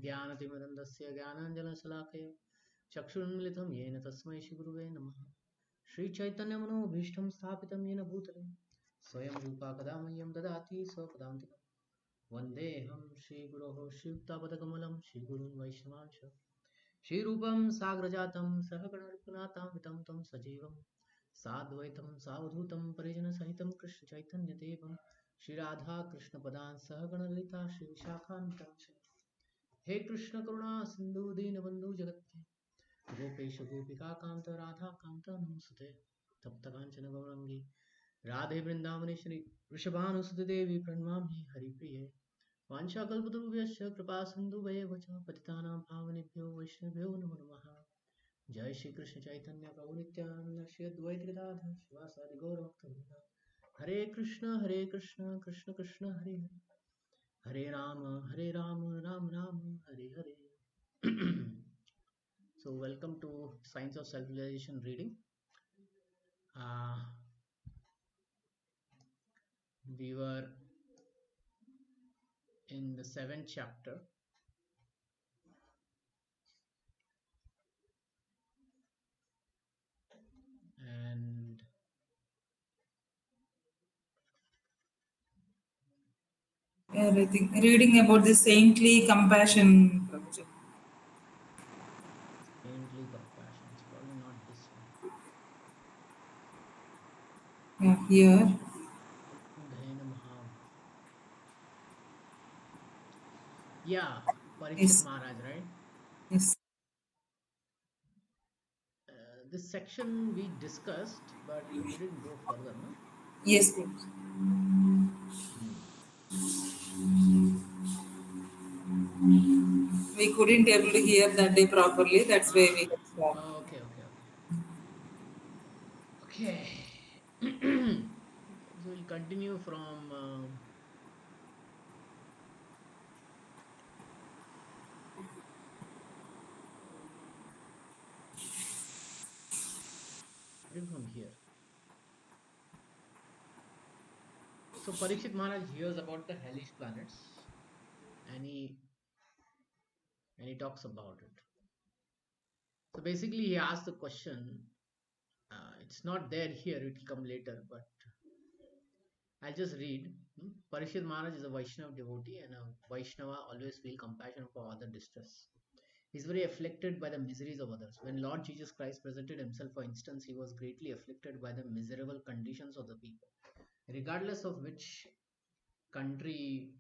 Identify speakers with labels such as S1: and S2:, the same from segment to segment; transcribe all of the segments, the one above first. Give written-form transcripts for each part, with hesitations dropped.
S1: ज्ञानतिमिरन्दस्य ज्ञानाञ्जनशलाकया चक्षुरुन्मिलितं येन तस्मै श्रीगुरुवे नमः। श्रीचैतन्यमनोभीष्टं स्थापितं येन भूतले स्वयं रूपा कदा मह्यं ददाति स्वपदान्तिकम्। वन्देऽहं श्रीगुरोः श्रीयुक्तापदकमलं श्रीगुरुं वैष्णवांश श्रीरूपं साग्रजातं सहगणरघुनाथान्वितं तं सजीवं साद्वैतं सावधूतं परिजनसहितं कृष्णचैतन्यदेवं श्रीराधाकृष्णपदान् सहगणललिता श्रीविशाखान्वितांश। हे कृष्ण करुणा सिंधु दीनबंधु जगत्पते गोपेश गोपिका कांत राधा कांत नमस्ते। तप्त कांचन गौरंगी राधे वृंदावनेश्वरी वृषभानुसुते देवी प्रणमामि हरिप्रिये। वाञ्छाकल्पतरुभ्यश्च कृपा सिन्धुभ्येव च पतितानां पावनेभ्यो वैष्णवेभ्यो नमो नमः। जय श्री कृष्ण चैतन्य प्रभु नित्यानंद श्री अद्वैत गदाधर शिवासादि गौरभक्तवृंद। हरे कृष्ण कृष्ण कृष्ण हरे हरे, हरे Ram Ram Ram Hare Hare. So welcome to Science of Self-Realization reading. We were in the 7th chapter, and
S2: everything. Reading about the saintly compassion.
S1: saintly compassion. It's probably not this one.
S2: Yeah, here.
S1: Udhayana Maha. Yeah, Parikshit
S2: Yes.
S1: Maharaj, right?
S2: Yes.
S1: This section we discussed, but we didn't go further, no?
S2: Yes, please. We couldn't able to hear that day properly. That's why we have stopped.
S1: Okay. Okay. So we'll continue from here. So Parikshit Maharaj hears about the hellish planets, and he talks about it. So basically, he asks the question. It's not there here; it will come later. But I'll just read. Parikshit Maharaj is a Vaishnava devotee, and a Vaishnava always feel compassion for other distress. He is very afflicted by the miseries of others. When Lord Jesus Christ presented himself, for instance, he was greatly afflicted by the miserable conditions of the people, regardless of which country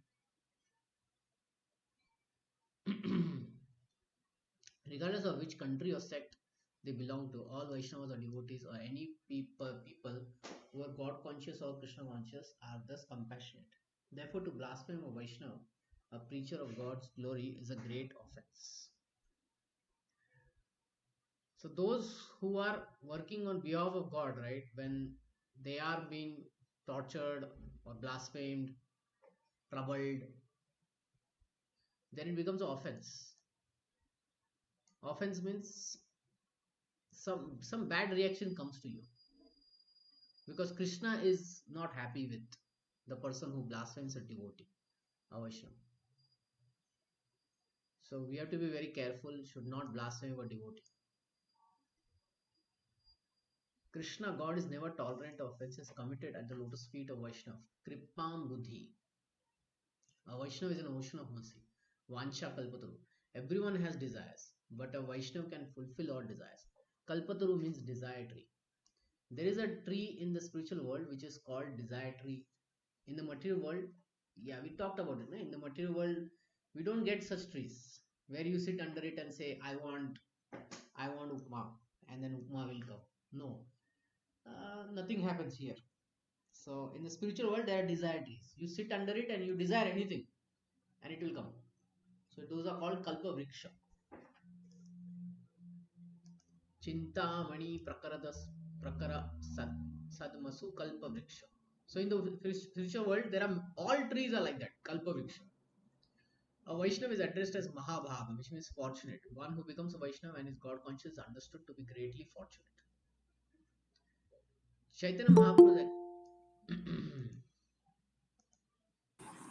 S1: regardless of which country or sect they belong to. All Vaishnavas or devotees or any people who are God conscious or Krishna conscious are thus compassionate. Therefore, to blaspheme a Vaishnava, a preacher of God's glory, is a great offense. So those who are working on behalf of God, right, when they are being tortured or blasphemed, troubled, then it becomes an offense. Offense means some bad reaction comes to you, because Krishna is not happy with the person who blasphemes a devotee, a Vaishnava. So we have to be very careful, should not blaspheme a devotee. Krishna, God, is never tolerant of offenses committed at the lotus feet of Vaishnava. Kripam Buddhi. A Vaishnava is an ocean of mercy. Vancha Kalpataru. Everyone has desires, but a Vaishnava can fulfill all desires. Kalpataru means desire tree. There is a tree in the spiritual world which is called desire tree. In the material world, yeah, we talked about it. In the material world, we don't get such trees where you sit under it and say, I want upma, and then upma will come. No, nothing happens here. So in the spiritual world, there are desire trees. You sit under it and you desire anything, and it will come. So those are called kalpa vriksha. Chintamani prakara sadmasu kalpa vriksha. So in the spiritual world, there are all trees are like that, kalpa vriksha. A Vaishnava is addressed as Mahabhaga, which means fortunate. One who becomes a Vaishnava and is God conscious is understood to be greatly fortunate. Chaitanya Mahaprabhu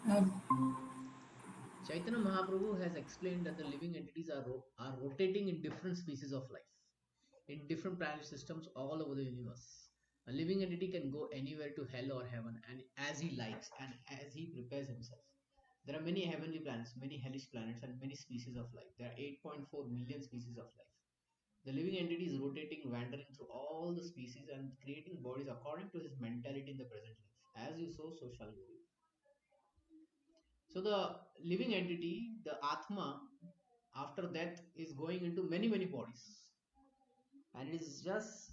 S2: Uh,
S1: Chaitanya Mahaprabhu has explained that the living entities are rotating in different species of life, in different planet systems all over the universe. A living entity can go anywhere to hell or heaven and as he likes and as he prepares himself. There are many heavenly planets, many hellish planets, and many species of life. There are 8.4 million species of life. The living entity is rotating, wandering through all the species and creating bodies according to his mentality in the present life. As you sow, so shall you reap. So the living entity, the Atma, after death is going into many, many bodies. And it is just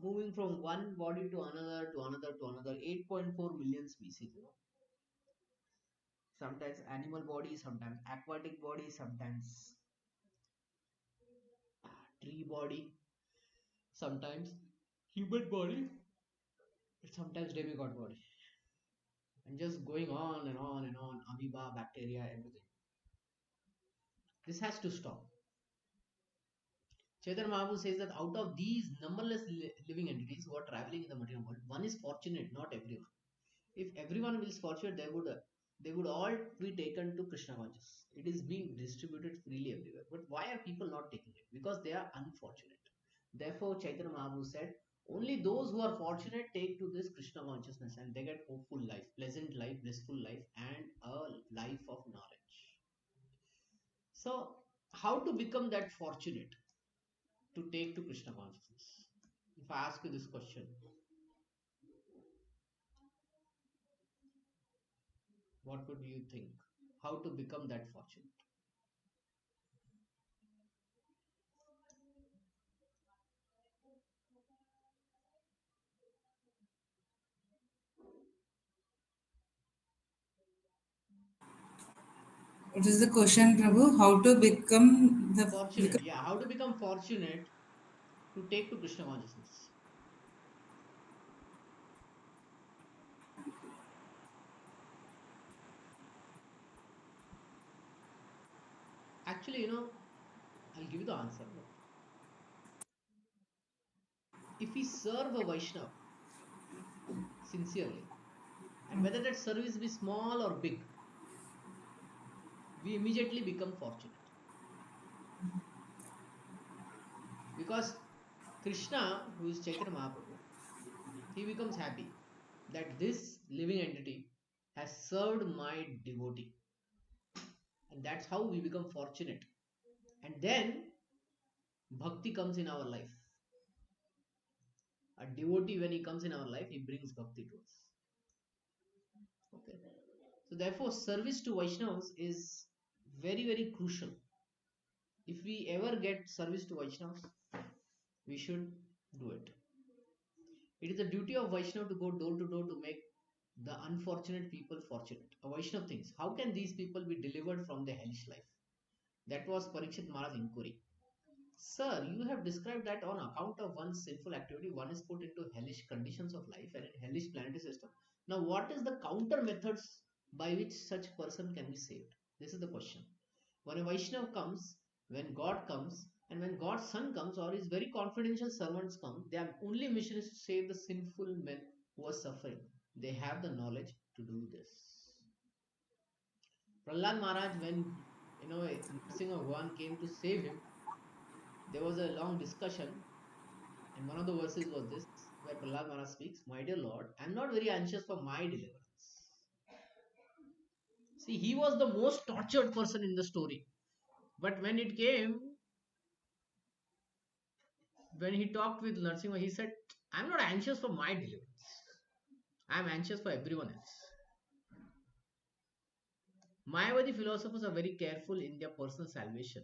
S1: moving from one body to another, to another, to another. 8.4 million species, Sometimes animal body, sometimes aquatic body, sometimes tree body, sometimes human body, sometimes demigod body. And just going on and on and on, amoeba, bacteria, everything. This has to stop. Chaitanya Mahaprabhu says that out of these numberless living entities who are traveling in the material world, one is fortunate, not everyone. If everyone will fortunate, they would all be taken to Krishna consciousness. It is being distributed freely everywhere. But why are people not taking it? Because they are unfortunate. Therefore, Chaitanya Mahaprabhu said, only those who are fortunate take to this Krishna consciousness and they get hopeful life, pleasant life, blissful life, and a life of knowledge. So, how to become that fortunate to take to Krishna consciousness? If I ask you this question, what would you think? How to become that fortunate?
S2: What is the question, Prabhu? How to become the
S1: Fortunate,
S2: become?
S1: yeah. How to become fortunate to take to Krishna consciousness? Actually, I'll give you the answer. Look, if we serve a Vaishnava sincerely, and whether that service be small or big, we immediately become fortunate. Because Krishna, who is Chaitanya Mahaprabhu, he becomes happy that this living entity has served my devotee. And that's how we become fortunate. And then bhakti comes in our life. A devotee, when he comes in our life, he brings bhakti to us. Okay. So therefore, service to Vaishnavas is very, very crucial. If we ever get service to Vaishnavas, we should do it. It is the duty of Vaishnava to go door to door to make the unfortunate people fortunate. A Vaishnava thinks, how can these people be delivered from their hellish life? That was Parikshit Maharaj's inquiry. Sir, you have described that on account of one's sinful activity, one is put into hellish conditions of life and in hellish planetary system. Now, what is the counter methods by which such person can be saved? This is the question. When a Vaishnava comes, when God comes, and when God's Son comes or his very confidential servants come, their only mission is to save the sinful men who are suffering. They have the knowledge to do this. Prahlad Maharaj, when Nrsimha Bhagan came to save him, there was a long discussion, and one of the verses was this, where Prahlad Maharaj speaks, my dear Lord, I am not very anxious for my deliverance. See, he was the most tortured person in the story. But when he talked with Nrsimha, he said, I am not anxious for my deliverance. I am anxious for everyone else. Mayavadi philosophers are very careful in their personal salvation,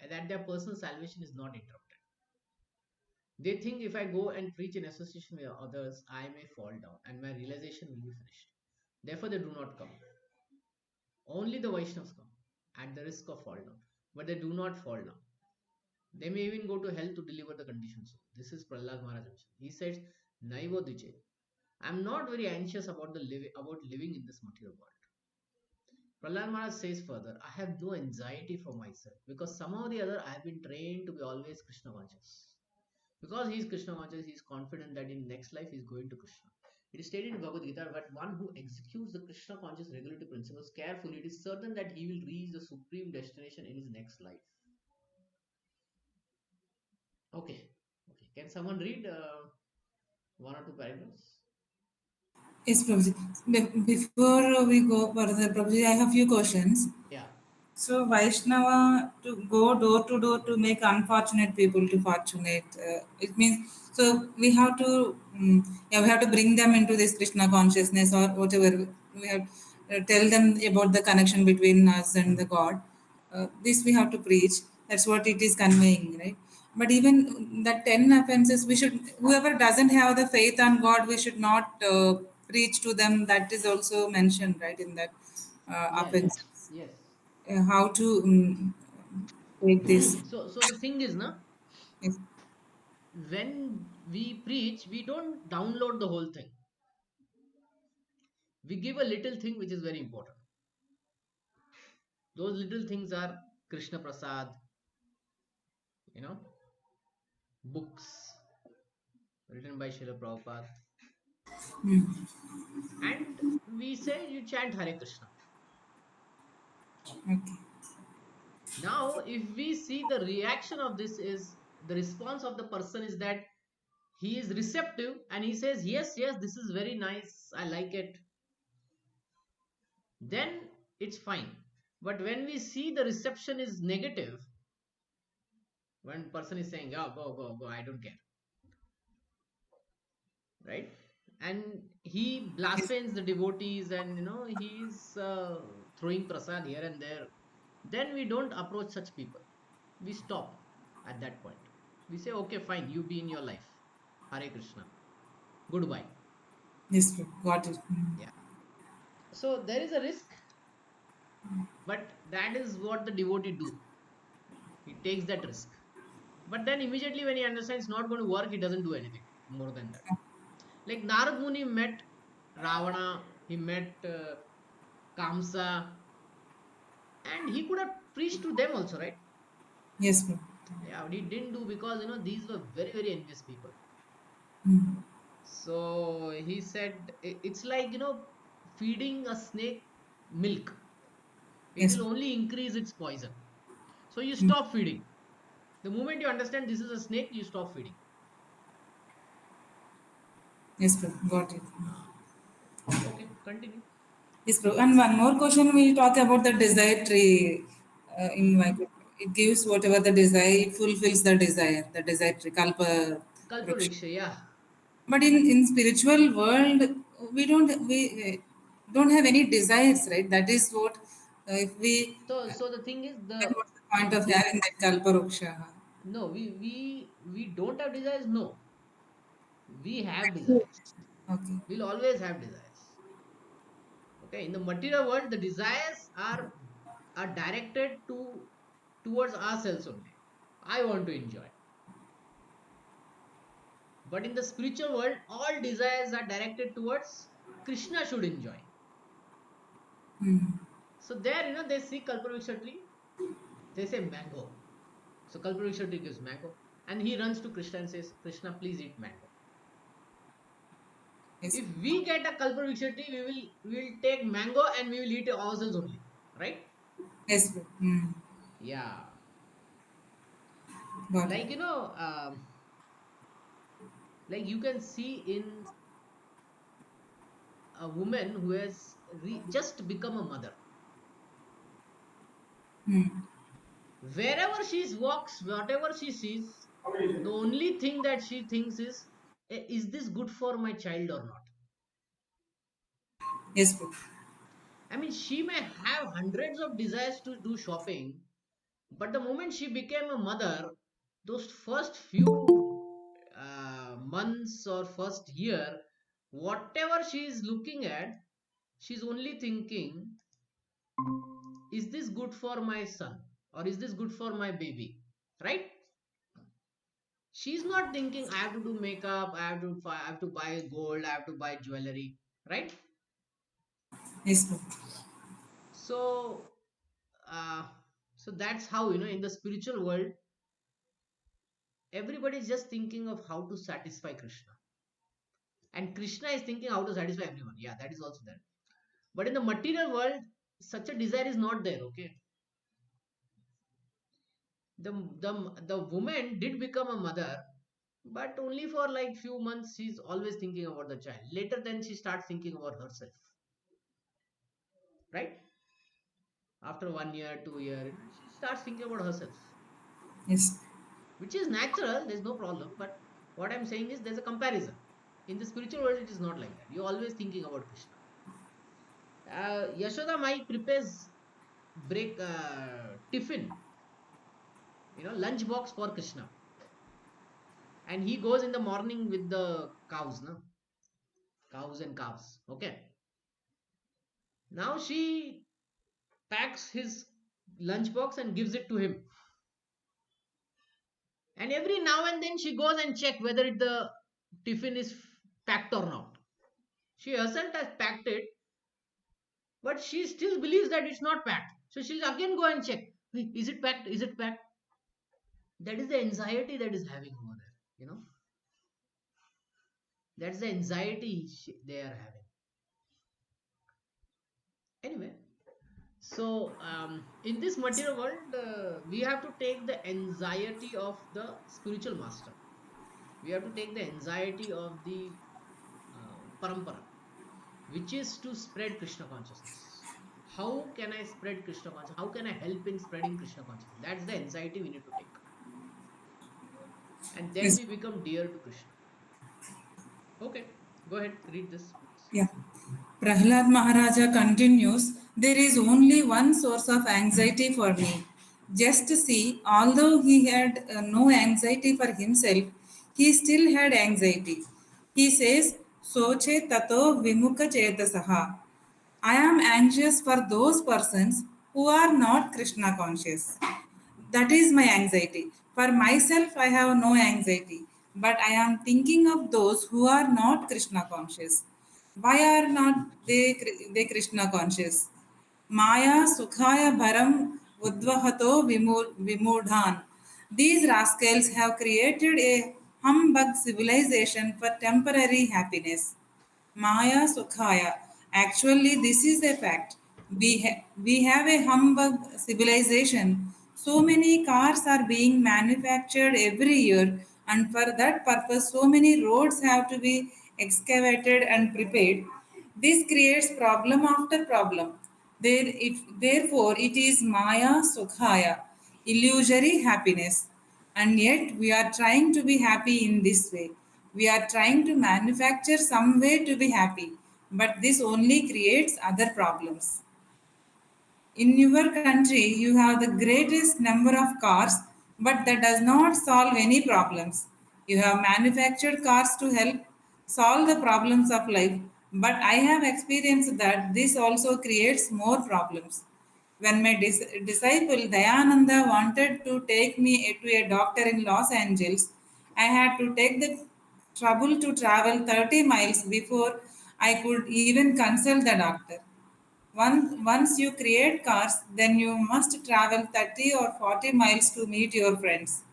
S1: that their personal salvation is not interrupted. They think if I go and preach in association with others, I may fall down and my realization will be finished. Therefore, they do not come. Only the Vaishnavas come at the risk of fall down, but they do not fall down. They may even go to hell to deliver the conditioned soul. This is Prahlad Maharaj. He says, Naivo Duje. I am not very anxious about about living in this material world. Prahlad Maharaj says further, I have no anxiety for myself because somehow or the other I have been trained to be always Krishna conscious. Because he is Krishna conscious, he is confident that in next life he is going to Krishna. It is stated in Bhagavad Gita that one who executes the Krishna conscious regulative principles carefully, it is certain that he will reach the supreme destination in his next life. Okay, okay. Can someone read one or two paragraphs?
S2: Yes, Prabhuji. Before we go further, Prabhuji, I have few questions.
S1: Yeah.
S2: So Vaishnava to go door to door to make unfortunate people to fortunate. It means so we have to yeah, we have to bring them into this Krishna consciousness or whatever. We have tell them about the connection between us and the God. This we have to preach. That's what it is conveying, right? But even that 10 offenses, we should whoever doesn't have the faith on God, we should not preach to them. That is also mentioned, right, in that
S1: Yes.
S2: offense
S1: Yes.
S2: how to take this.
S1: So the thing is, na,
S2: Yes,
S1: when we preach, we don't download the whole thing. We give a little thing which is very important. Those little things are Krishna Prasad, you know, books written by Srila Prabhupada, and we say you chant Hare Krishna.
S2: okay.
S1: Now, if we see the reaction of this is the response of the person is that he is receptive and he says, yes, yes, this is very nice, I like it, then it's fine. But when we see the reception is negative, when person is saying, oh, go, go, go, I don't care, right? And he
S2: Yes,
S1: blasphemes the devotees and he's throwing prasad here and there, then we don't approach such people. We stop at that point. We say, okay, fine, you be in your life. Hare Krishna. Goodbye.
S2: yes, bro. Got it.
S1: Yeah. So there is a risk, but that is what the devotee do. He takes that risk. But then immediately when he understands it's not going to work, he doesn't do anything more than that. Like Narad Muni met Ravana, he met Kamsa, and he could have preached to them also, right?
S2: Yes, bro.
S1: Yeah, but he didn't do because these were very, very envious people. So he said it's like feeding a snake milk. It
S2: Yes,
S1: will
S2: bro.
S1: only increase its poison. So you stop feeding. The moment you understand this is a snake, you stop feeding.
S2: Yes, bro. Got it.
S1: Ah, okay, continue.
S2: Yes, bro. And one more question, we'll talk about the desire tree in my
S1: Hmm.
S2: book. It gives whatever the desire, it fulfills the desire tree, kalpa vriksha.
S1: Kalpavriksha, yeah.
S2: But in spiritual world, we don't have any desires, right? That is what if we
S1: So the thing is
S2: then
S1: the
S2: what's the point of having that kalparuksha?
S1: no, we don't have desires. No, we have desires.
S2: Okay.
S1: We'll always have desires. Okay, in the material world, the desires are directed towards ourselves only. I want to enjoy. But in the spiritual world, all desires are directed towards Krishna should enjoy. So there, they see Kalpavriksha tree, they say mango. So Kalpavriksha tree gives mango, and he runs to Krishna and says, Krishna, please eat mango.
S2: Yes.
S1: If we get a Kalpavriksha tree, we will take mango and we will eat it ourselves only, right?
S2: Yes, bro.
S1: Yeah,
S2: Got it.
S1: like like you can see in a woman who has just become a mother. Wherever she walks, whatever she sees, the only thing that she thinks is this good for my child or not?
S2: Yes, bro.
S1: I mean, she may have hundreds of desires to do shopping, but the moment she became a mother, those first few months or first year, whatever she is looking at, she's only thinking, is this good for my son or is this good for my baby? Right? She's not thinking I have to do makeup, I have to buy gold, I have to buy jewelry, right?
S2: Yes, bro.
S1: So uh, so that's how in the spiritual world everybody is just thinking of how to satisfy Krishna. And Krishna is thinking how to satisfy everyone. Yeah, that is also there. But in the material world, such a desire is not there. Okay, the woman did become a mother, but only for like few months. She's always thinking about the child. Later, then she starts thinking about herself. Right? After 1 year, 2 year, she starts thinking about herself,
S2: Yes.
S1: which is natural. There's no problem. But what I'm saying is there's a comparison. In the spiritual world, it is not like that. You're always thinking about Krishna. Yashoda Mai prepares break tiffin, lunch box for Krishna, and he goes in the morning with the cows, no, cows and calves. Okay, now she packs his lunch box and gives it to him, and every now and then she goes and check whether the tiffin is packed or not. She herself has packed it, but she still believes that it's not packed. So she'll again go and check. "Hey, is it packed? Is it packed?" That is the anxiety that is having over there. That's the anxiety they are having. Anyway, so in this material world, we have to take the anxiety of the spiritual master. We have to take the anxiety of the parampara, which is to spread Krishna consciousness. How can I spread Krishna consciousness? How can I help in spreading Krishna consciousness? That's the anxiety we need to take. And then
S2: Yes.
S1: we become dear to Krishna. Okay, go ahead, read this, please.
S2: Yeah. Prahlad Maharaja continues, there is only one source of anxiety for me. Just to see, although he had no anxiety for himself, he still had anxiety. He says, Soche tato vimukha chetasaha. I am anxious for those persons who are not Krishna conscious. That is my anxiety. For myself, I have no anxiety, but I am thinking of those who are not Krishna conscious. Why are not they Krishna conscious? Maya Sukhaya Bharam Udvahato Vimudhan. These rascals have created a humbug civilization for temporary happiness. Maya Sukhaya. Actually, this is a fact. We have a humbug civilization. So many cars are being manufactured every year, and for that purpose, so many roads have to be excavated and prepared. This creates problem after problem. Therefore, it is Maya Sukhaya, illusory happiness. And yet, we are trying to be happy in this way. We are trying to manufacture some way to be happy, but this only creates other problems. In your country, you have the greatest number of cars, but that does not solve any problems. You have manufactured cars to help solve the problems of life, but I have experienced that this also creates more problems. When my disciple Dayananda wanted to take me to a doctor in Los Angeles, I had to take the trouble to travel 30 miles before I could even consult the doctor. Once you create cars, then you must travel 30 or 40 miles to meet your friends.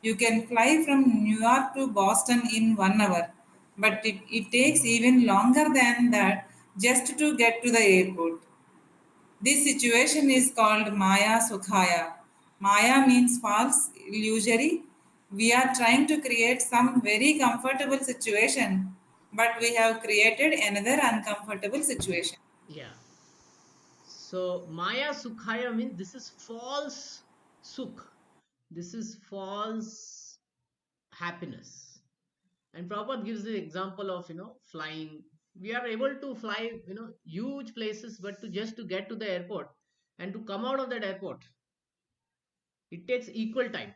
S2: You can fly from New York to Boston in 1 hour, but it takes even longer than that just to get to the airport. This situation is called Maya Sukhaya. Maya means false, illusory. We are trying to create some very comfortable situation, but we have created another uncomfortable situation.
S1: Yeah. So Maya Sukhaya means this is false Sukh. This is false happiness. And Prabhupada gives the example of flying. We are able to fly huge places, but to just to get to the airport and to come out of that airport, it takes equal time.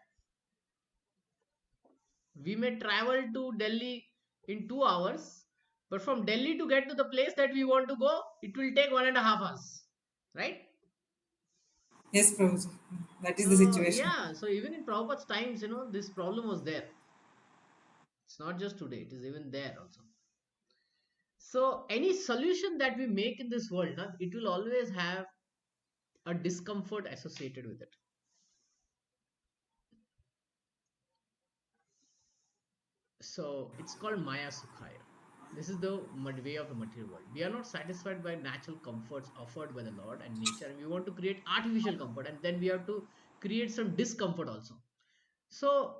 S1: We may travel to Delhi in 2 hours, but from Delhi to get to the place that we want to go, it will take 1.5 hours, right?
S2: Yes, Prabhuji. That is the
S1: So
S2: situation.
S1: yeah, so even in Prabhupada's times, this problem was there. It's not just today; it is even there also. So any solution that we make in this world, it will always have a discomfort associated with it. So it's called Maya Sukhaya. This is the way of the material world. We are not satisfied by natural comforts offered by the Lord and nature, and we want to create artificial comfort, and then we have to create some discomfort also. So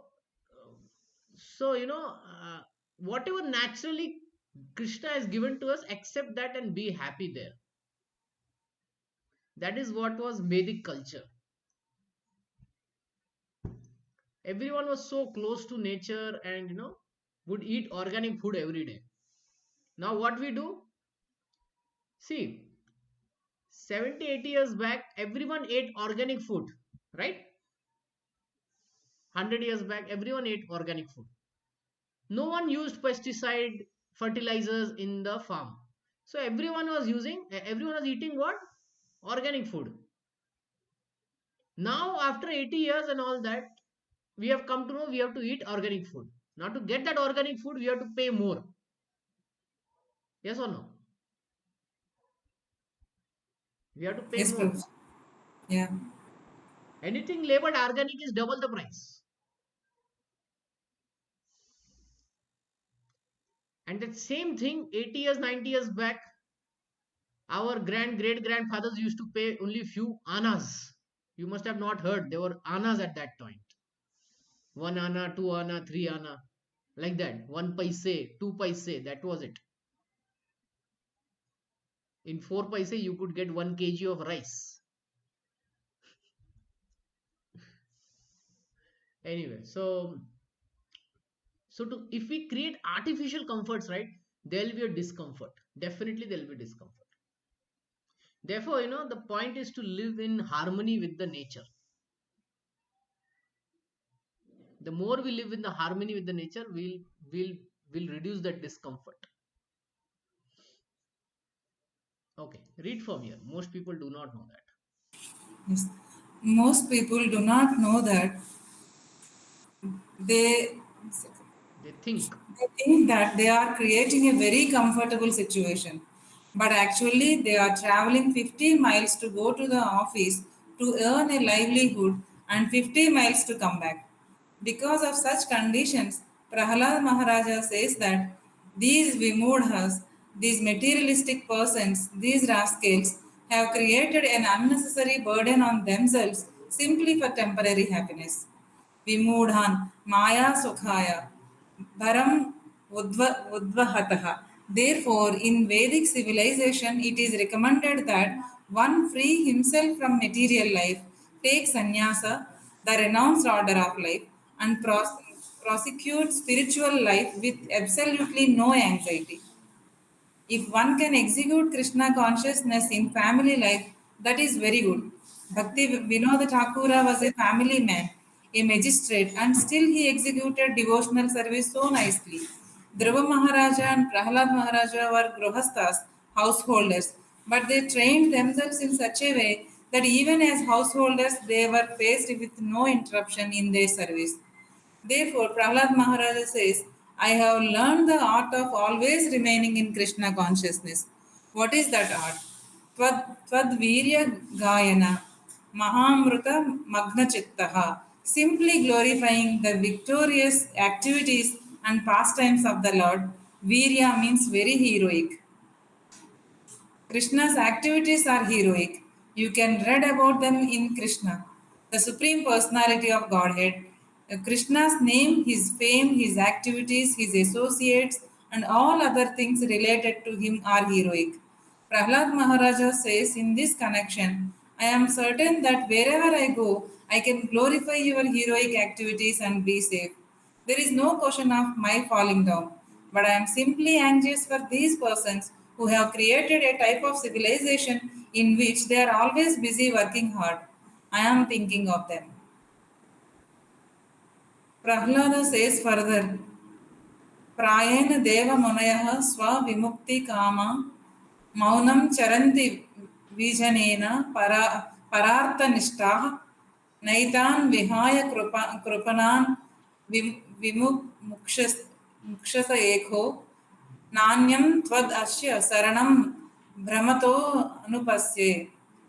S1: uh, whatever naturally Krishna has given to us, accept that and be happy there. That is what was Vedic culture. Everyone was so close to nature, and would eat organic food every day. Now what we do, see, 70, 80 years back everyone ate organic food, right? 100 years back everyone ate organic food. No one used pesticide fertilizers in the farm. So everyone was eating what? Organic food. Now after 80 years and all that, we have come to know we have to eat organic food. Now to get that organic food, we have to pay more. Yes or no? We have to pay
S2: Yes,
S1: more.
S2: Prabhu. Yeah.
S1: Anything labeled organic is double the price. And that same thing 80 years, 90 years back, our great grandfathers used to pay only few annas. You must have not heard. There were annas at that point. 1 anna, 2 anna, 3 anna. Like that. 1 paise, 2 paise. That was it. In 4 paise, you could get 1 kg of rice. Anyway, so if we create artificial comforts, right, there will be a discomfort. Definitely there will be discomfort. Therefore, the point is to live in harmony with the nature. The more we live in the harmony with the nature, we'll reduce that discomfort. Okay, read from here. Most people do not know that.
S2: Yes. Most people do not know that they
S1: They think.
S2: they think that they are creating a very comfortable situation, but actually they are traveling 50 miles to go to the office to earn a livelihood and 50 miles to come back. Because of such conditions, Prahalad Maharaja says that these Vimudhas, these materialistic persons, these rascals, have created an unnecessary burden on themselves simply for temporary happiness. Vimudhan, Maya Sukhaya, Bharam Udvahataha. Therefore, in Vedic civilization, it is recommended that one free himself from material life, take sannyasa, the renounced order of life, and prosecute spiritual life with absolutely no anxiety. If one can execute Krishna consciousness in family life, that is very good. Bhakti Vinod Thakura was a family man, a magistrate, and still he executed devotional service so nicely. Dhruva Maharaja and Prahalad Maharaja were grihasthas, householders, but they trained themselves in such a way that even as householders they were faced with no interruption in their service. Therefore, Prahlad Maharaja says, I have learned the art of always remaining in Krishna consciousness. What is that art? Tvad Gayana, Mahamruta Magna Chittaha, simply glorifying the victorious activities and pastimes of the Lord. Virya means very heroic. Krishna's activities are heroic. You can read about them in Krishna, the Supreme Personality of Godhead. Krishna's name, his fame, his activities, his associates, and all other things related to him are heroic. Prahlad Maharaja says in this connection, I am certain that wherever I go, I can glorify your heroic activities and be safe. There is no question of my falling down, but I am simply anxious for these persons who have created a type of civilization in which they are always busy working hard. I am thinking of them. Prahlada says further, प्रायेण देवमुनयः स्वविमुक्तिकामा मौनं चरन्ति विजनेन परार्थनिष्ठाः नैतान् विहाय कृपणान् विमुक्षस एको नान्यं त्वद् अस्य शरणं भ्रमतो अनुपस्ये.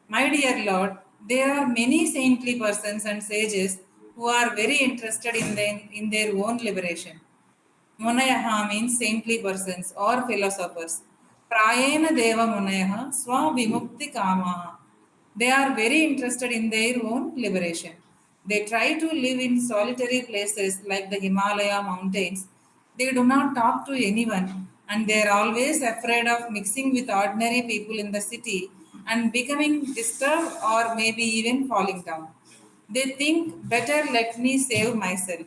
S2: My dear Lord, there are many saintly persons and sages who are very interested in their own liberation. Munayaha means saintly persons or philosophers. Prayena Deva Munayaha Swa Vimukti Kamaha. They are very interested in their own liberation. They try to live in solitary places like the Himalaya mountains. They do not talk to anyone and they are always afraid of mixing with ordinary people in the city and becoming disturbed or maybe even falling down. They think, better let me save myself.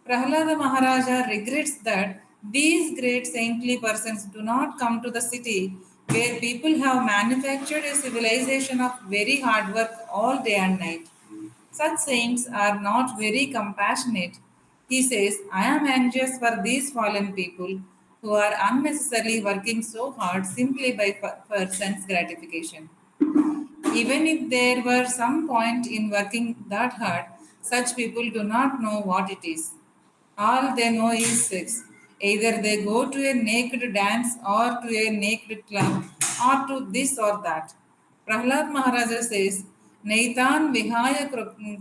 S2: Prahlada Maharaja regrets that these great saintly persons do not come to the city where people have manufactured a civilization of very hard work all day and night. Such saints are not very compassionate. He says, I am anxious for these fallen people who are unnecessarily working so hard simply for sense gratification. Even if there were some point in working that hard, such people do not know what it is. All they know is sex. Either they go to a naked dance or to a naked club or to this or that. Prahlad Maharaja says, Naitan vihaya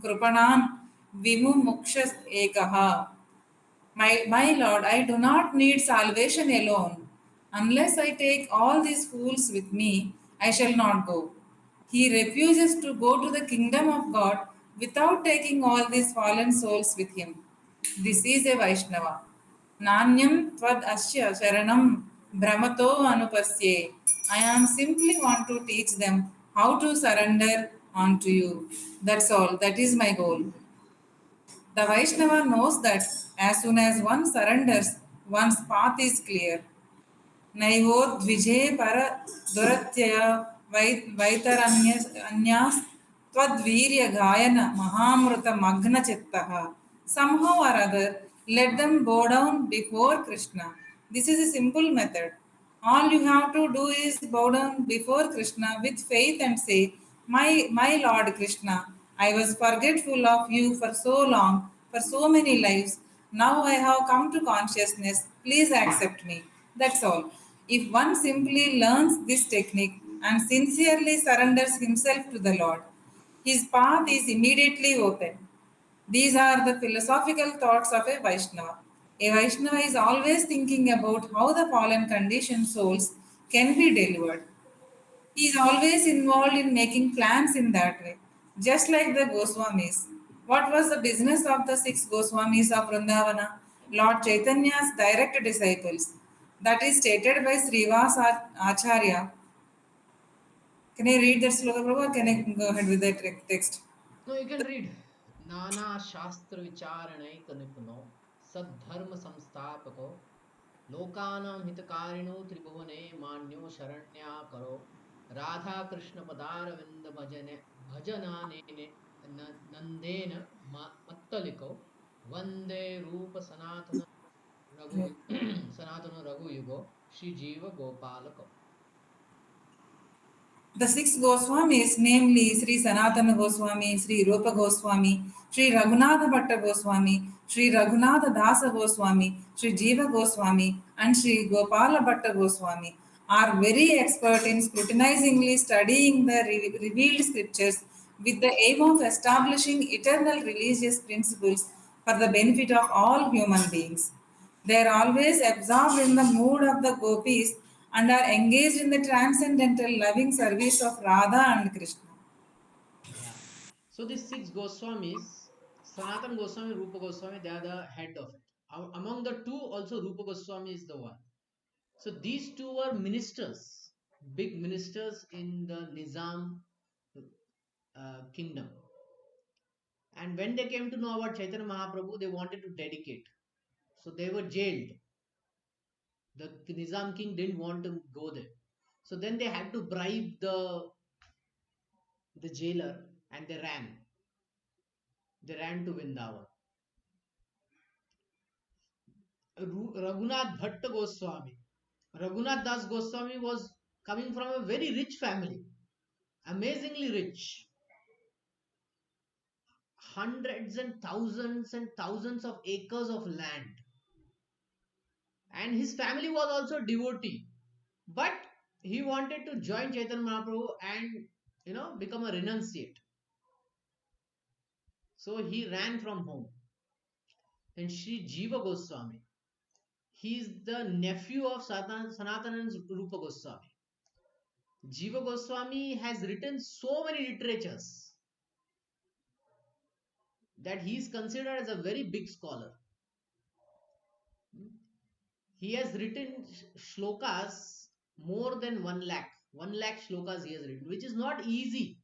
S2: krupanam vimumukshas ekaha. My Lord, I do not need salvation alone. Unless I take all these fools with me, I shall not go. He refuses to go to the kingdom of God without taking all these fallen souls with him. This is a Vaishnava. Nanyam tvad asya sharanam brahmato anupasye. I am simply want to teach them how to surrender unto you. That's all. That is my goal. The Vaishnava knows that as soon as one surrenders, one's path is clear. नैवोद्विजे परदुरत्यय वैतरन्यास् त्वद्वीर्यगायन महामृतमग्नचित्तः. Somehow or other, let them bow down before Krishna. This is a simple method. All you have to do is bow down before Krishna with faith and say, my Lord Krishna, I was forgetful of you for so long, for so many lives. Now I have come to consciousness. Please accept me. That's all. If one simply learns this technique and sincerely surrenders himself to the Lord, his path is immediately open. These are the philosophical thoughts of a Vaishnava. A Vaishnava is always thinking about how the fallen conditioned souls can be delivered. He is always involved in making plans in that way, just like the Goswamis. What was the business of the six Goswamis of Vrindavana? Lord Chaitanya's direct disciples. That is stated by Srivas Acharya. Can I read that sloka, Prabhu, or can I go ahead with that text?
S1: No, you can read. Nana Shastra Vicharanaika Nipuno Sadharma Samstapako Lokanam Hitakarino Tribhuvane Manyo Sharanya Karo Radha Krishna Padaravinda Bhajana Nene Nandena Mattaliko Vande Rupa Sanatana
S2: Yeah.
S1: Raghu Sanatana Raghu Yugo Shri Jiva Gopalako.
S2: The six Goswamis, namely Sri Sanatana Goswami, Sri Rupa Goswami, Sri Raghunatha Bhatta Goswami, Sri Raghunatha Dasa Goswami, Sri Jiva Goswami, and Sri Gopala Bhatta Goswami, are very expert in scrutinizingly studying the revealed scriptures with the aim of establishing eternal religious principles for the benefit of all human beings. They are always absorbed in the mood of the gopis and are engaged in the transcendental loving service of Radha and Krishna.
S1: Yeah. So these six Goswamis, Sanatan Goswami, Rupa Goswami, they are the head of it. Among the two, also Rupa Goswami is the one. So these two were ministers, big ministers in the Nizam kingdom. And when they came to know about Chaitanya Mahaprabhu, they wanted to dedicate. So they were jailed. The Nizam king didn't want to go there. So then they had to bribe the jailer and they ran. They ran to Vrindavan. Raghunath Bhatta Goswami. Raghunath Das Goswami was coming from a very rich family, amazingly rich, hundreds and thousands of acres of land. And his family was also devotee. But he wanted to join Chaitanya Mahaprabhu and become a renunciate. So he ran from home. Then Sri Jiva Goswami. He is the nephew of Sanatana and Rupa Goswami. Jiva Goswami has written so many literatures that he is considered as a very big scholar. He has written shlokas more than 1 lakh. 1 lakh shlokas he has written, which is not easy.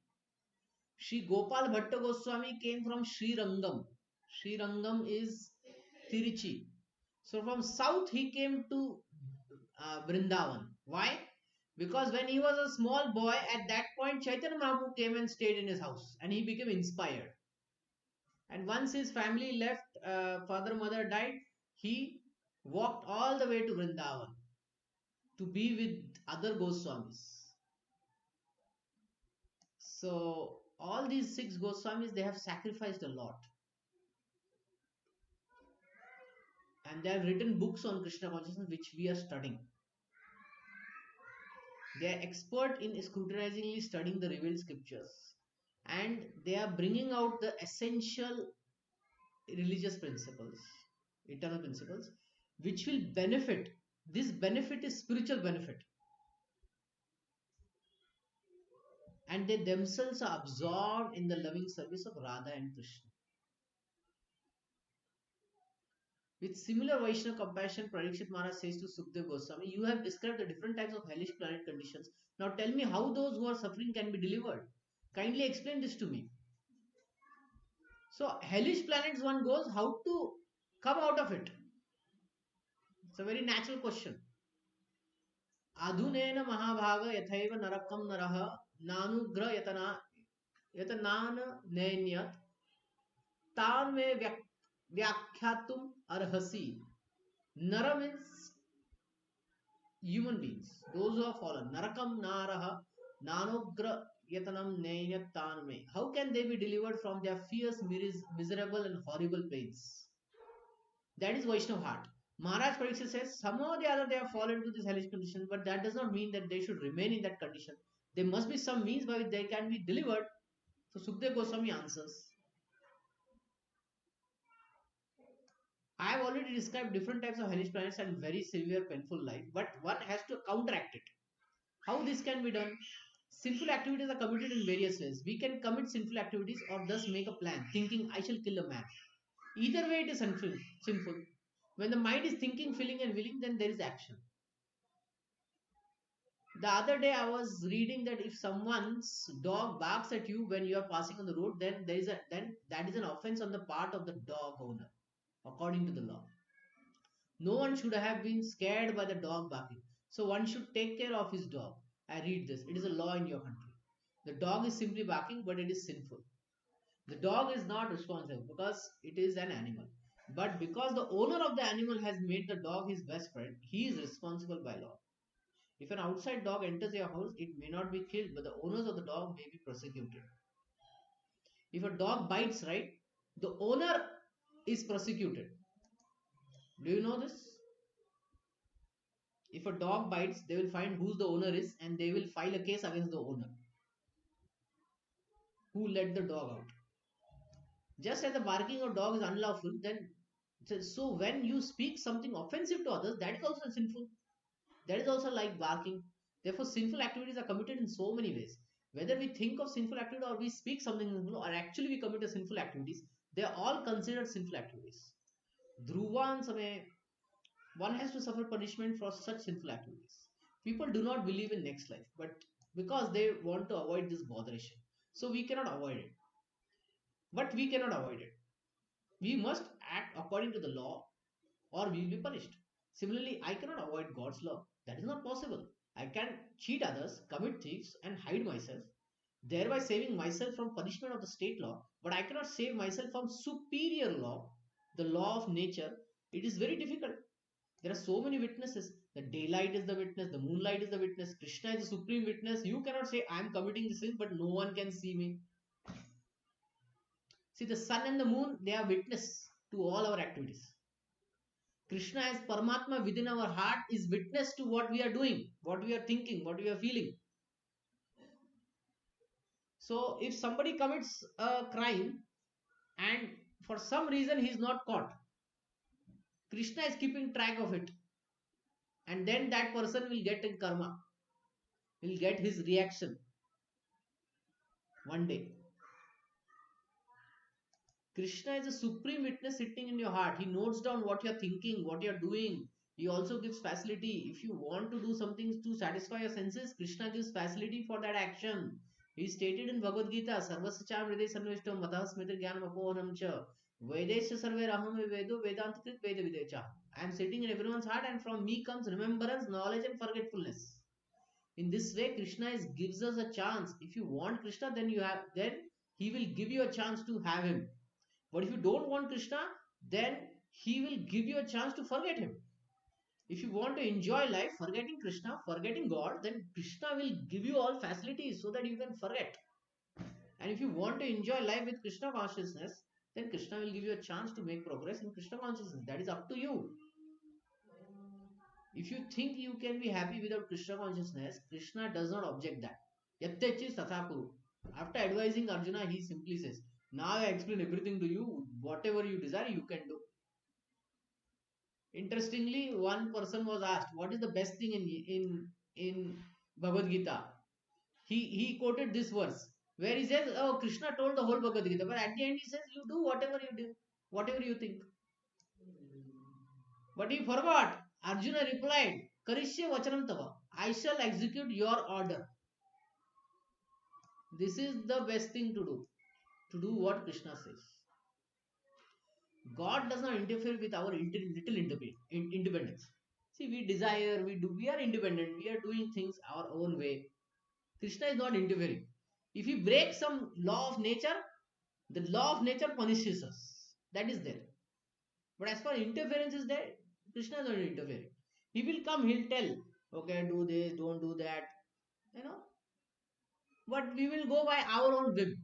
S1: Sri Gopal Bhatta Goswami came from Sri Rangam. Sri Rangam is Tiruchi. So from south he came to Vrindavan. Why? Because when he was a small boy, at that point Chaitanya Mahaprabhu came and stayed in his house and he became inspired. And once his family left, father mother died, he walked all the way to Vrindavan to be with other Goswamis. So all these 6 Goswamis, they have sacrificed a lot. And they have written books on Krishna consciousness which we are studying. They are expert in scrutinizingly studying the revealed scriptures. And they are bringing out the essential religious principles, eternal principles, which will benefit. This benefit is spiritual benefit. And they themselves are absorbed in the loving service of Radha and Krishna. With similar Vaishnava compassion, Parikshit Maharaj says to Sukhdev Goswami, you have described the different types of hellish planet conditions. Now tell me how those who are suffering can be delivered. Kindly explain this to me. So, hellish planets, one goes, how to come out of it? It's a very natural question. Adhunena Mahabhaga Yathaiva Narakam Naraha Nanugra Yatanana Nenyat Tan me Vyakhyatum Arhasi. Nara means human beings, those who have fallen. Narakam Naraha Nanugra Yatanam Nenyat Tan me. How can they be delivered from their fierce, miserable, and horrible pains? That is Vaishnav heart. Maharaj Parikshit says, somehow or the other they have fallen into this hellish condition, but that does not mean that they should remain in that condition. There must be some means by which they can be delivered. So Sukhdev Goswami answers, I have already described different types of hellish planets and very severe painful life, but one has to counteract it. How this can be done? Sinful activities are committed in various ways. We can commit sinful activities or thus make a plan, thinking I shall kill a man. Either way it is sinful. When the mind is thinking, feeling and willing, then there is action. The other day I was reading that if someone's dog barks at you when you are passing on the road, then that is an offense on the part of the dog owner, according to the law. No one should have been scared by the dog barking. So one should take care of his dog. I read this. It is a law in your country. The dog is simply barking, but it is sinful. The dog is not responsible because it is an animal. But because the owner of the animal has made the dog his best friend, he is responsible by law. If an outside dog enters your house, it may not be killed, but the owners of the dog may be prosecuted. If a dog bites, right, the owner is prosecuted. Do you know this? If a dog bites, they will find who the owner is and they will file a case against the owner who let the dog out. Just as the barking of dog is unlawful, then so when you speak something offensive to others, that is also sinful. That is also like barking. Therefore, sinful activities are committed in so many ways. Whether we think of sinful activity or we speak something sinful or actually we commit a sinful activities, they are all considered sinful activities. Dhruvan Samay, one has to suffer punishment for such sinful activities. People do not believe in next life, but because they want to avoid this botheration. So we cannot avoid it. But we cannot avoid it. We must act according to the law or we will be punished. Similarly, I cannot avoid God's law. That is not possible. I can cheat others, commit thieves, and hide myself, thereby saving myself from punishment of the state law, but I cannot save myself from superior law, the law of nature. It is very difficult. There are so many witnesses. The daylight is the witness, the moonlight is the witness, Krishna is the supreme witness. You cannot say, I am committing this sin, but no one can see me. See, the sun and the moon, they are witness to all our activities. Krishna as Paramatma within our heart is witness to what we are doing, what we are thinking, what we are feeling. So, if somebody commits a crime and for some reason he is not caught, Krishna is keeping track of it, and then that person will get in karma, will get his reaction one day. Krishna is a supreme witness sitting in your heart. He notes down what you're thinking, what you're doing. He also gives facility. If you want to do something to satisfy your senses, Krishna gives facility for that action. He stated in Bhagavad Gita, Sarvascha Vride Sarvishtam Matah Smita Jnanam Apohanam Cha Vedesha Sarve Raham Vedo Vedantikrit Veda Videcha. I am sitting in everyone's heart, and from me comes remembrance, knowledge, and forgetfulness. In this way, Krishna gives us a chance. If you want Krishna, then he will give you a chance to have him. But if you don't want Krishna, then he will give you a chance to forget him. If you want to enjoy life, forgetting Krishna, forgetting God, then Krishna will give you all facilities so that you can forget. And if you want to enjoy life with Krishna consciousness, then Krishna will give you a chance to make progress in Krishna consciousness. That is up to you. If you think you can be happy without Krishna consciousness, Krishna does not object that. Yattechi tathakuru. After advising Arjuna, he simply says, now I explain everything to you. Whatever you desire, you can do. Interestingly, one person was asked, what is the best thing in Bhagavad Gita? He quoted this verse where he says, oh, Krishna told the whole Bhagavad Gita, but at the end he says, you do whatever you do, whatever you think. But he forgot. Arjuna replied, Karishya Vachanam Tava. I shall execute your order. This is the best thing to do what Krishna says. God does not interfere with our little independence. See, we desire, we are independent, we are doing things our own way. Krishna is not interfering. If we break some law of nature, the law of nature punishes us. That is there. But as far as interference is there, Krishna is not interfering. He will come, he'll tell, okay, do this, don't do that, you know. But we will go by our own whim.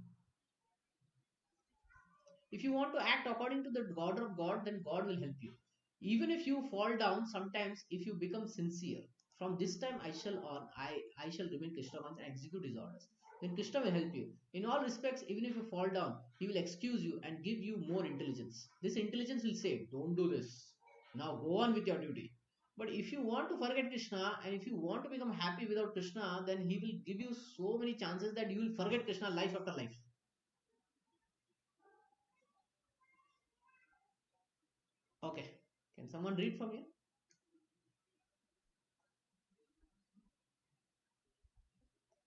S1: If you want to act according to the order of God, then God will help you. Even if you fall down, sometimes if you become sincere, from this time I shall remain Krishna conscious and execute his orders. Then Krishna will help you. In all respects, even if you fall down, he will excuse you and give you more intelligence. This intelligence will say, don't do this. Now go on with your duty. But if you want to forget Krishna and if you want to become happy without Krishna, then he will give you so many chances that you will forget Krishna life after life. Okay. Can someone read from here?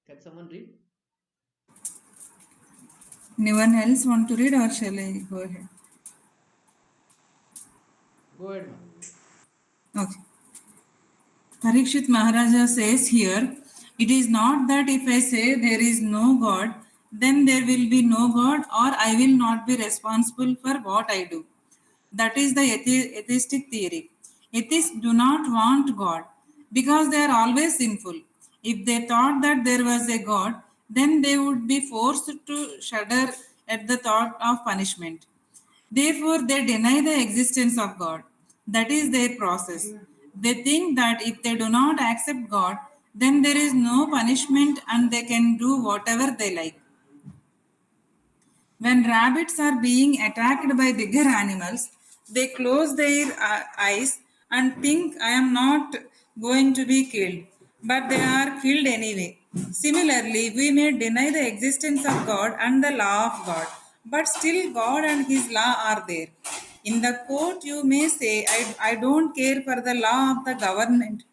S1: Can someone read?
S2: Anyone else want to read or shall I go ahead?
S1: Go ahead, ma'am.
S2: Okay. Parikshit Maharaja says here, it is not that if I say there is no God, then there will be no God or I will not be responsible for what I do. That is the atheistic theory. Atheists do not want God because they are always sinful. If they thought that there was a God, then they would be forced to shudder at the thought of punishment. Therefore, they deny the existence of God. That is their process. They think that if they do not accept God, then there is no punishment and they can do whatever they like. When rabbits are being attacked by bigger animals, they close their eyes and think, I am not going to be killed, but they are killed anyway. Similarly, we may deny the existence of God and the law of God, but still God and His law are there. In the court, you may say, I don't care for the law of the government,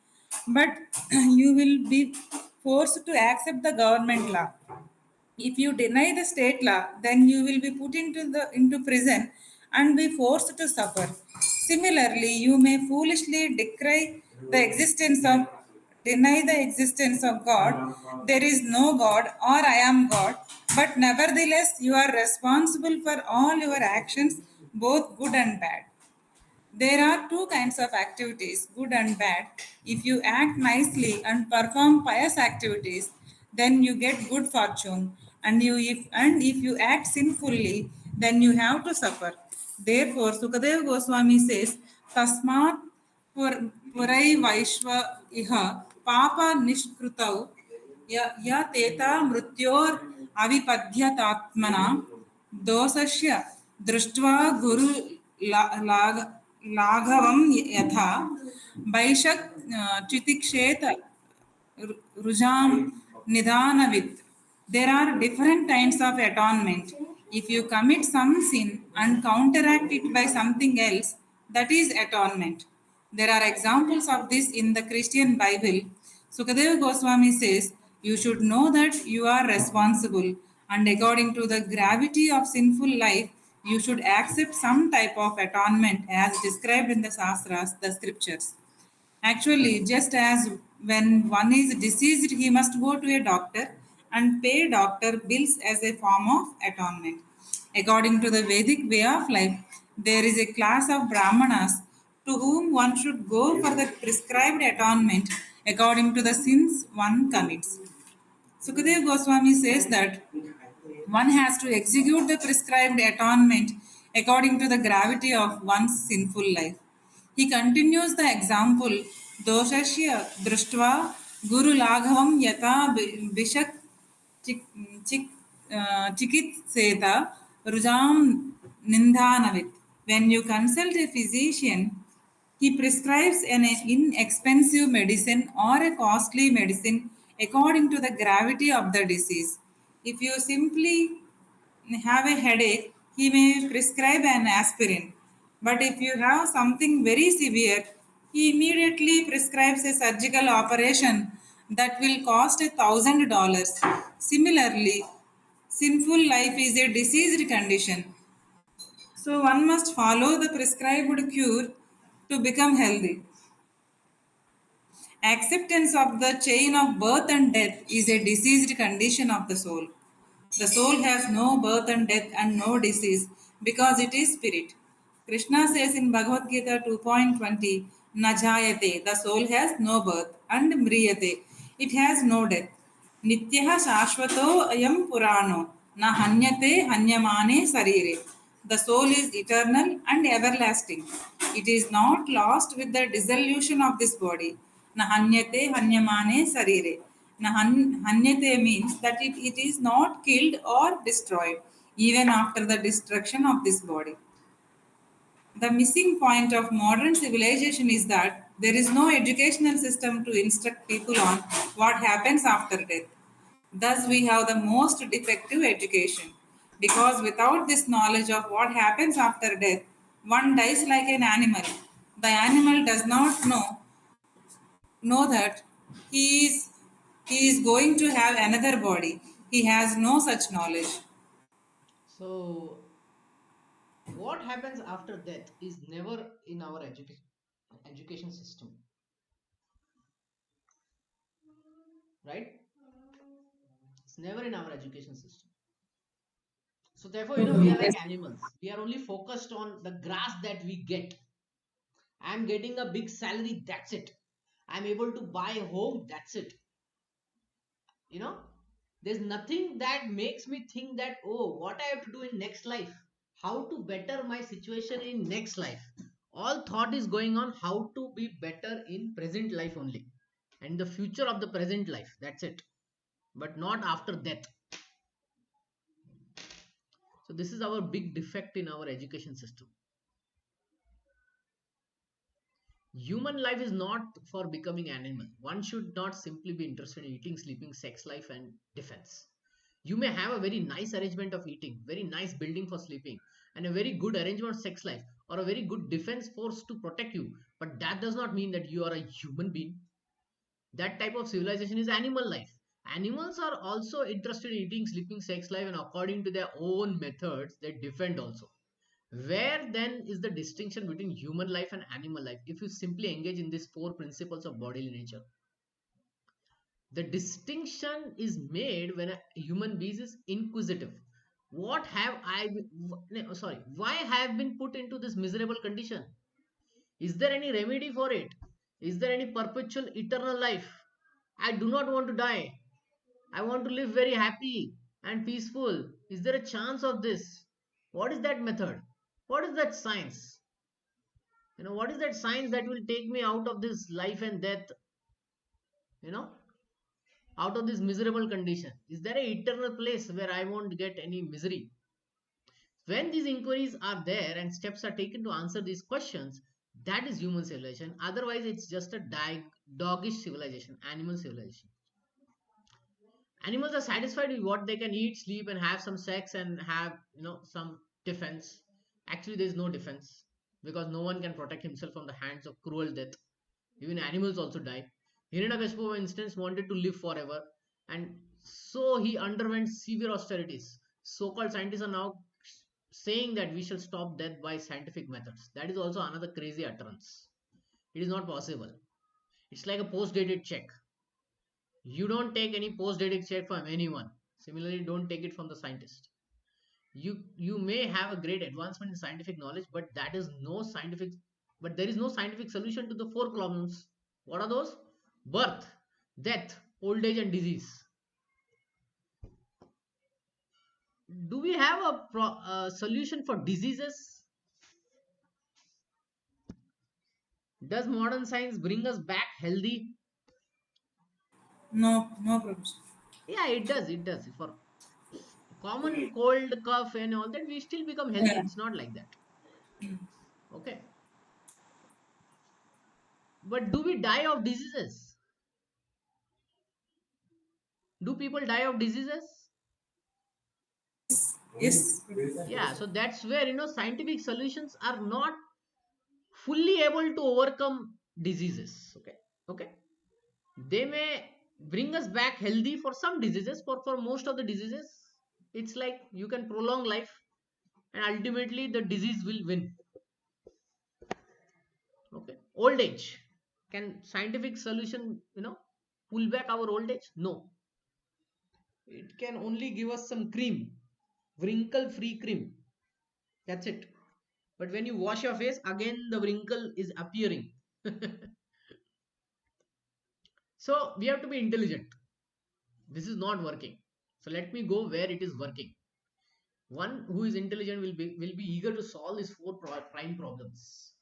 S2: but you will be forced to accept the government law. If you deny the state law, then you will be put into prison and be forced to suffer. Similarly, you may foolishly deny the existence of God. There is no God or I am God, but nevertheless you are responsible for all your actions, both good and bad. There are two kinds of activities, good and bad. If you act nicely and perform pious activities, then you get good fortune. And if you act sinfully, then you have to suffer. Therefore, Sukadev Goswami says, Tasmat Purai Vaishva Iha Papa Nishkrutau या तेता मृत्योर अविपद्यतात्मना दोषस्य दृष्ट्वा गुरु लाघवं यथा बैशक् चितिक्षेत Rujam Nidanavit. There are different kinds of atonement. If you commit some sin and counteract it by something else, that is atonement. There are examples of this in the Christian Bible. Sukadeva Goswami says, you should know that you are responsible, and according to the gravity of sinful life, you should accept some type of atonement as described in the Shastras, the scriptures. Actually, just as when one is deceased, he must go to a doctor and pay doctor bills as a form of atonement. According to the Vedic way of life, there is a class of Brahmanas to whom one should go for the prescribed atonement according to the sins one commits. Sukadev Goswami says that one has to execute the prescribed atonement according to the gravity of one's sinful life. He continues the example Doshasya Drushtva Guru Laghavam Yata Bishak Chik, chik, Chikitseta Rujam Nindhanavit. When you consult a physician, he prescribes an inexpensive medicine or a costly medicine according to the gravity of the disease. If you simply have a headache, he may prescribe an aspirin. But if you have something very severe, he immediately prescribes a surgical operation that will cost $1,000. Similarly, sinful life is a diseased condition. So one must follow the prescribed cure to become healthy. Acceptance of the chain of birth and death is a diseased condition of the soul. The soul has no birth and death and no disease because it is spirit. Krishna says in Bhagavad Gita 2.20, Najayate, the soul has no birth, and Mriyate, it has no death. Nityaha Shashvato Ayam Purano, Na Hanyate Hanyamane Sarire. The soul is eternal and everlasting. It is not lost with the dissolution of this body. Nahanyate hanyamane sarire. Hanyate means that it is not killed or destroyed even after the destruction of this body. The missing point of modern civilization is that there is no educational system to instruct people on what happens after death. Thus, we have the most defective education. Because without this knowledge of what happens after death, one dies like an animal. The animal does not know that he is he is going to have another body. He has no such knowledge.
S1: So, what happens after death is never in our education system, right? It's never in our education system. So, therefore, we are like
S2: Yes.
S1: animals. We are only focused on the grass that we get. I'm getting a big salary, that's it. I'm able to buy a home, that's it. You know, there's nothing that makes me think that, oh, what I have to do in next life, how to better my situation in next life. All thought is going on how to be better in present life only and the future of the present life, that's it, but not after death. So this is our big defect in our education system. Human life is not for becoming animal. One should not simply be interested in eating, sleeping, sex life, and defense. You may have a very nice arrangement of eating, very nice building for sleeping, and a very good arrangement of sex life, or a very good defense force to protect you. But that does not mean that you are a human being. That type of civilization is animal life. Animals are also interested in eating, sleeping, sex life, and according to their own methods, they defend also. Where then is the distinction between human life and animal life if you simply engage in these four principles of bodily nature? The distinction is made when a human being is inquisitive. What have I, no, sorry, why have been put into this miserable condition? Is there any remedy for it? Is there any perpetual eternal life? I do not want to die. I want to live very happy and peaceful. Is there a chance of this? What is that method? What is that science? What is that science that will take me out of this life and death, you know, out of this miserable condition? Is there a eternal place where I won't get any misery? When these inquiries are there and steps are taken to answer these questions, That is human civilization. Otherwise, it's just a doggish civilization, animal civilization. Animals are satisfied with what they can eat, sleep, and have some sex and have some defense. Actually, there is no defense because no one can protect himself from the hands of cruel death. Even animals also die. Hiranyakashipu, for instance, wanted to live forever, and so he underwent severe austerities. So-called scientists are now saying that we shall stop death by scientific methods. That is also another crazy utterance. It is not possible. It's like a post-dated check. You don't take any post-dated check from anyone. Similarly, don't take it from the scientist. You may have a great advancement in scientific knowledge, but there is no scientific solution to the four problems. What are those? Birth, death, old age, and disease. Do we have a solution for diseases? Does modern science bring us back healthy?
S2: No, no problems.
S1: Yeah, it does. For common cold, cough, and all that, we still become healthy.
S2: Yeah.
S1: It's not like that. Okay. But do we die of diseases? Do people die of diseases?
S2: Yes.
S1: Yeah, so that's where scientific solutions are not fully able to overcome diseases. Okay. Okay. They may bring us back healthy for some diseases, for most of the diseases, it's like you can prolong life and ultimately the disease will win. Okay. Old age. Can scientific solution, pull back our old age? No. It can only give us some cream, wrinkle free cream. That's it. But when you wash your face, again the wrinkle is appearing. So we have to be intelligent. This is not working. So let me go where it is working. One who is intelligent will be eager to solve these four prime problems.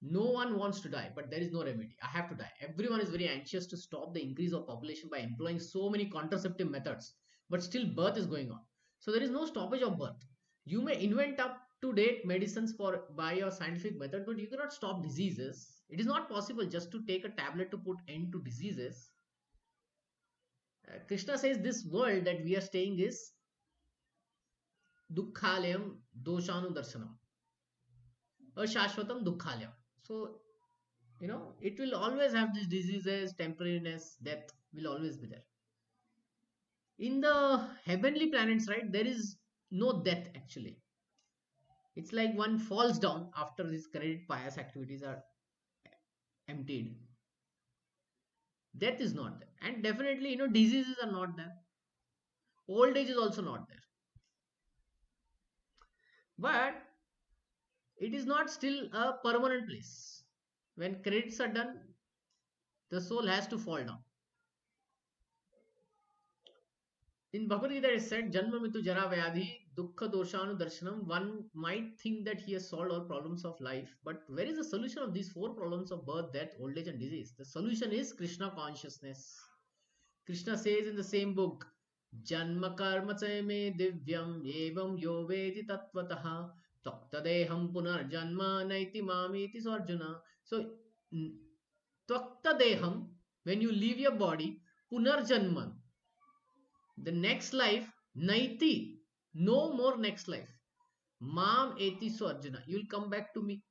S1: No one wants to die, but there is no remedy. I have to die. Everyone is very anxious to stop the increase of population by employing so many contraceptive methods, but still birth is going on. So there is no stoppage of birth. You may invent up to date medicines for by your scientific method, but you cannot stop diseases. It is not possible just to take a tablet to put end to diseases. Krishna says this world that we are staying is dukkhalayam doshanu darshanam, ashashvatam dukkhalayam. So it will always have these diseases, temporariness, death will always be there. In the heavenly planets, right, there is no death actually. It's like one falls down after these credit pious activities are emptied. Death is not there, and definitely diseases are not there. Old age is also not there. But it is not still a permanent place. When credits are done, the soul has to fall down. In Bhagavad Gita, it is said, Janma Mitu Jara Vyadhi Dukkha Doshanu Darshanam. One might think that he has solved all problems of life, but where is the solution of these four problems of birth, death, old age, and disease? The solution is Krishna consciousness. Krishna says in the same book, Janma Karma me Divyam Evam Yo Vedi Tattvataha Tvaktadeham Punar Janma Naiti Mamiti Sarjuna. So, Tvaktadeham, when you leave your body, Punarjanman, the next life, Naiti, no more next life. Mam eti so Arjuna, you will come back to me.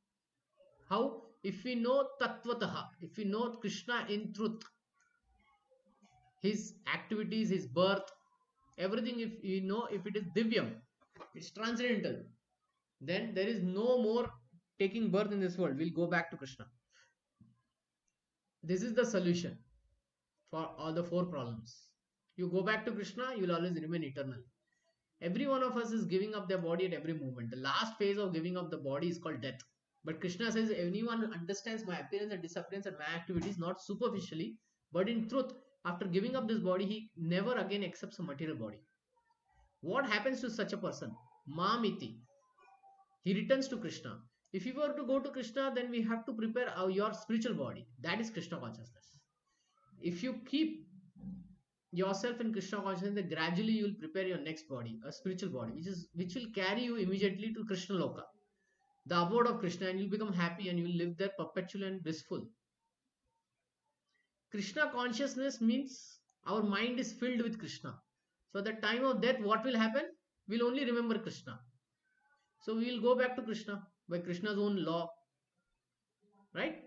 S1: How? If we know Tattvataha, if we know Krishna in truth, his activities, his birth, everything, if you know, if it is Divyam, it's transcendental, then there is no more taking birth in this world. We'll go back to Krishna. This is the solution for all the four problems. You go back to Krishna, you will always remain eternal. Every one of us is giving up their body at every moment. The last phase of giving up the body is called death. But Krishna says, anyone who understands my appearance and disappearance and my activities, not superficially, but in truth, after giving up this body, he never again accepts a material body. What happens to such a person? Mamiti. He returns to Krishna. If you were to go to Krishna, then we have to prepare your spiritual body. That is Krishna consciousness. If you keep yourself in Krishna consciousness, then gradually you will prepare your next body, a spiritual body, which will carry you immediately to Krishna Loka. the abode of Krishna, and you'll become happy and you'll live there perpetual and blissful. Krishna consciousness means our mind is filled with Krishna. So at the time of death, what will happen? We'll only remember Krishna. So we will go back to Krishna by Krishna's own law, right?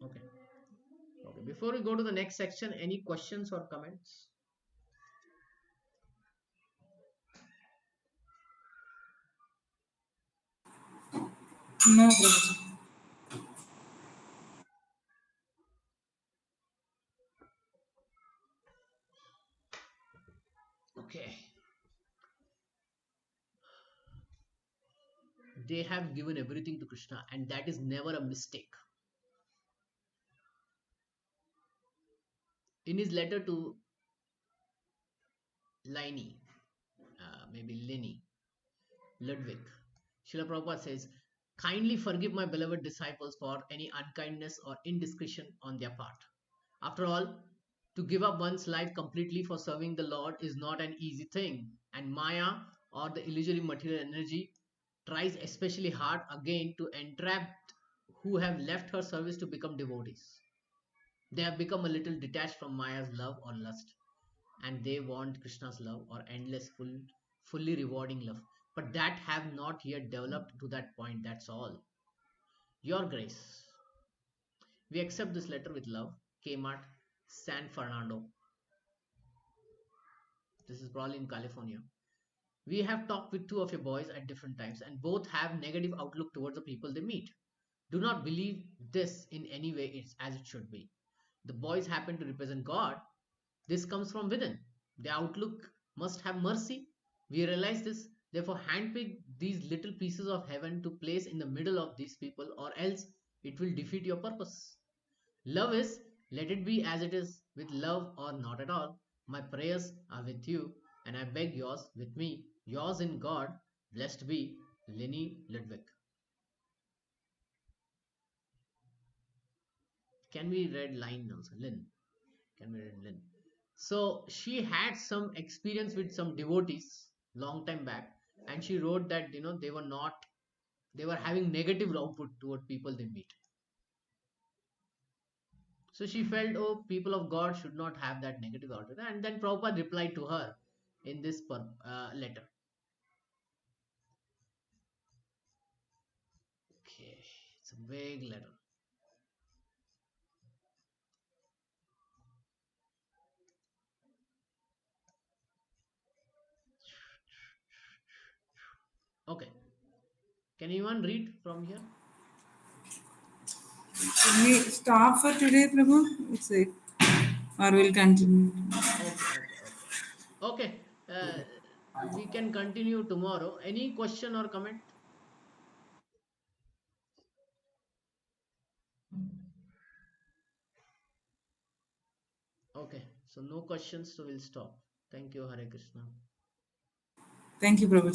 S1: Okay. Okay. Before we go to the next section, any questions or comments?
S2: No, Prabhuji.
S1: Okay. They have given everything to Krishna, and that is never a mistake. In his letter to Liney, maybe Lenny, Ludwig, Srila Prabhupada says, kindly forgive my beloved disciples for any unkindness or indiscretion on their part. After all, to give up one's life completely for serving the Lord is not an easy thing, and Maya, or the illusory material energy, tries especially hard again to entrap who have left her service to become devotees. They have become a little detached from Maya's love or lust, and they want Krishna's love or endless, fully rewarding love. But that have not yet developed to that point. That's all. Your Grace, we accept this letter with love. Kmart, San Fernando. This is probably in California. We have talked with two of your boys at different times, and both have negative outlook towards the people they meet. Do not believe this in any way it's as it should be. The boys happen to represent God. This comes from within. The outlook must have mercy. We realize this, therefore, handpick these little pieces of heaven to place in the middle of these people, or else it will defeat your purpose. Love is, let it be as it is, with love or not at all. My prayers are with you, and I beg yours with me. Yours in God, blessed be Lenny Ludwig. Can we read line also? Lynn. Can we read Lynn? So she had some experience with some devotees long time back, and she wrote that they were not, they were having negative output toward people they meet. So she felt, oh, people of God should not have that negative output. And then Prabhupada replied to her in this letter. Okay, it's a vague letter. Okay, can anyone read from here?
S2: Can we stop for today, Prabhu? It's it. Or we'll continue.
S1: Okay. Okay, we can continue tomorrow. Any question or comment? Okay, so no questions, so we'll stop. Thank you, Hare Krishna.
S2: Thank you, Prabhu.